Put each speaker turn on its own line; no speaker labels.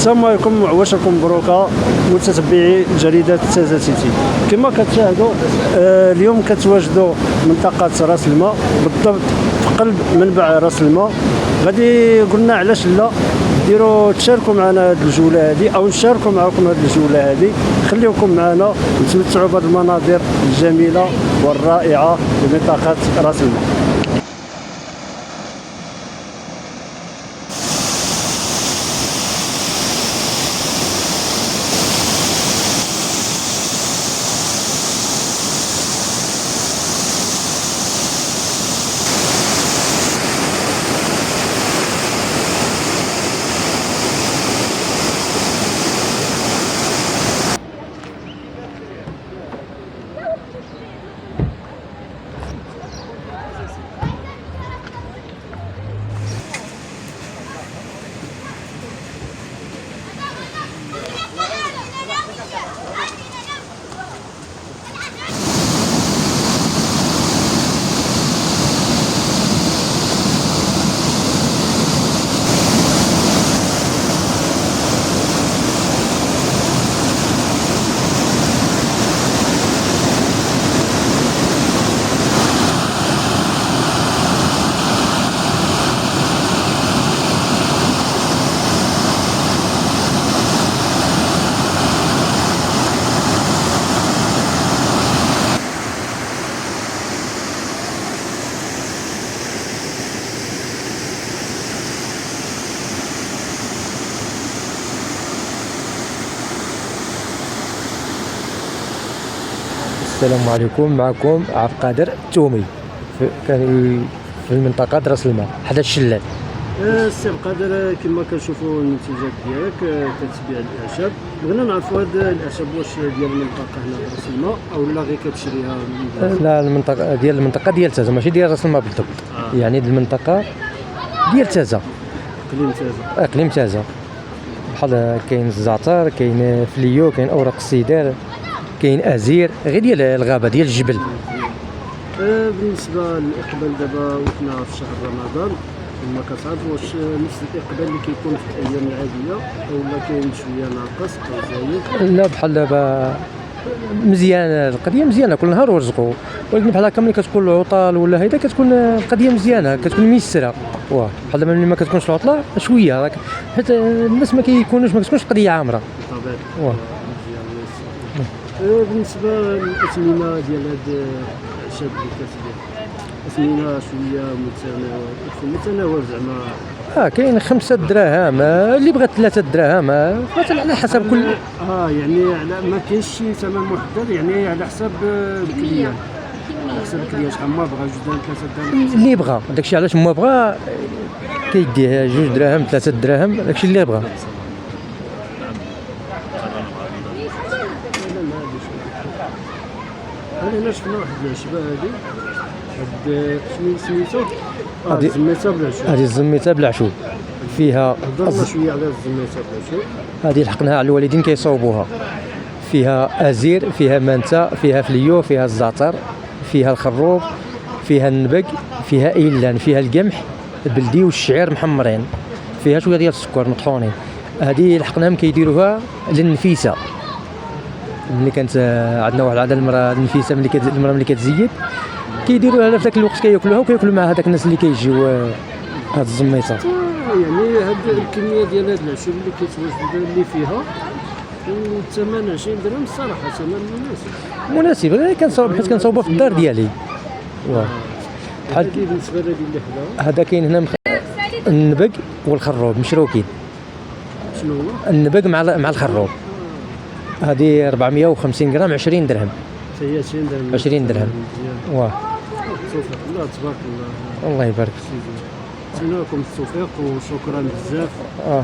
السلام عليكم، عواشركم مبروكه متتبعي جريده تازا سيتي. كما كتشاهدوا اليوم كتواجدوا منطقه راس الماء، بالضبط في قلب منبع راس الماء. غادي قلنا علاش لا تشاركوا معنا هذه الجوله هذه، او نشاركوا معكم هذه الجوله هذه. خليكم معنا نتمتعوا بهذه المناظر الجميله والرائعه لمنطقه راس الماء.
السلام عليكم، معكم عبد القادر التومي في المنطقة راس الماء حدا الشلال.
السي عبد القادر، كما كنشوفوا النتيجات ديالك كتبيع الاعشاب. بغينا نعرفوا هاد الاعشاب واش ديال المنطقه هنا في راس الماء او لا غير كتشريها من
لا، المنطقة ديال تازا، ماشي ديال راس الماء بالضبط. يعني المنطقة ديال تازا، اقليم تازا. بحال كاين الزعتر، كاين فليو، كاين اوراق السيدار، كاين ازير، غير ديال الغابه ديال الجبل.
بالنسبه للاقبال دابا وحنا في شهر رمضان، كما كتعرف، واش نفس الاقبال اللي كيكون في الايام العاديه اولا كاين شويه ناقص او زايد؟
لا، بحال دابا مزيان، القضيه مزيانه كل نهار ورزقوا، ولكن بحال هكا ملي كتكون العطل ولا هيدا كتكون القضيه مزيانه، كتكون ميسره. بحال دابا ملي ما كتكونش العطله شويه، حيت الناس ما كتكونش القضيه عامره.
بالطبع. بالنسبه للاثمنه ديال هاد الشاب اللي كتبيع، اثمنه شويه متناول زعما؟
كاين 5 دراهم، اللي بغات 3 دراهم، مثلا على حسب كل.
يعني على ما كاينش شي ثمن محدد، يعني على حسب الكليان، على حسب الكليان شحال ما بغا، 2 دراهم 3 دراهم
اللي بغا. داكشي علاش ما بغا كيديه 2 دراهم 3 دراهم، داكشي اللي بغا.
هنا شفنا واحد العشبه هادي شنو سميتو؟
هذه الزميته بالعشوب، فيها
هضرنا شويه على الزميته بالعشوب.
هذه لحقناها على الوالدين كيصاوبوها. فيها ازير، فيها مانتا، فيها فليو، فيها الزعتر، فيها الخروب، فيها النبق، فيها ايلان، فيها القمح البلدي والشعير محمرين، فيها شويه ديال السكر مطحونين. هذه لحقناهم كيديروها للنفيسه. ملي كانت عندنا واحد العاده، المراه النفيسه ملي كتزيد كيديروها في ذاك الوقت، كياكلوها وكياكلوا مع هذاك الناس اللي كيجيو هاد الزميطه.
يعني هاد الكميه ديال هاد العشوب اللي كيتواجد اللي فيها والثمن 20 درهم، الصراحه ثمن
مناسب. غير كنصاوب حيت كنصاوبها في الدار ديالي.
بحال بالنسبه لهذه اللي حدا
هذا كاين هنا النبق والخروب مشروكين.
شنو هو
النبق مع الخروب؟ هذه 450 غرام 20 درهم.
هي 20 درهم.
20 درهم.
توفيق الله، تبارك الله.
الله يبارك.
نتمنى لكم التوفيق وشكرا بزاف. الله.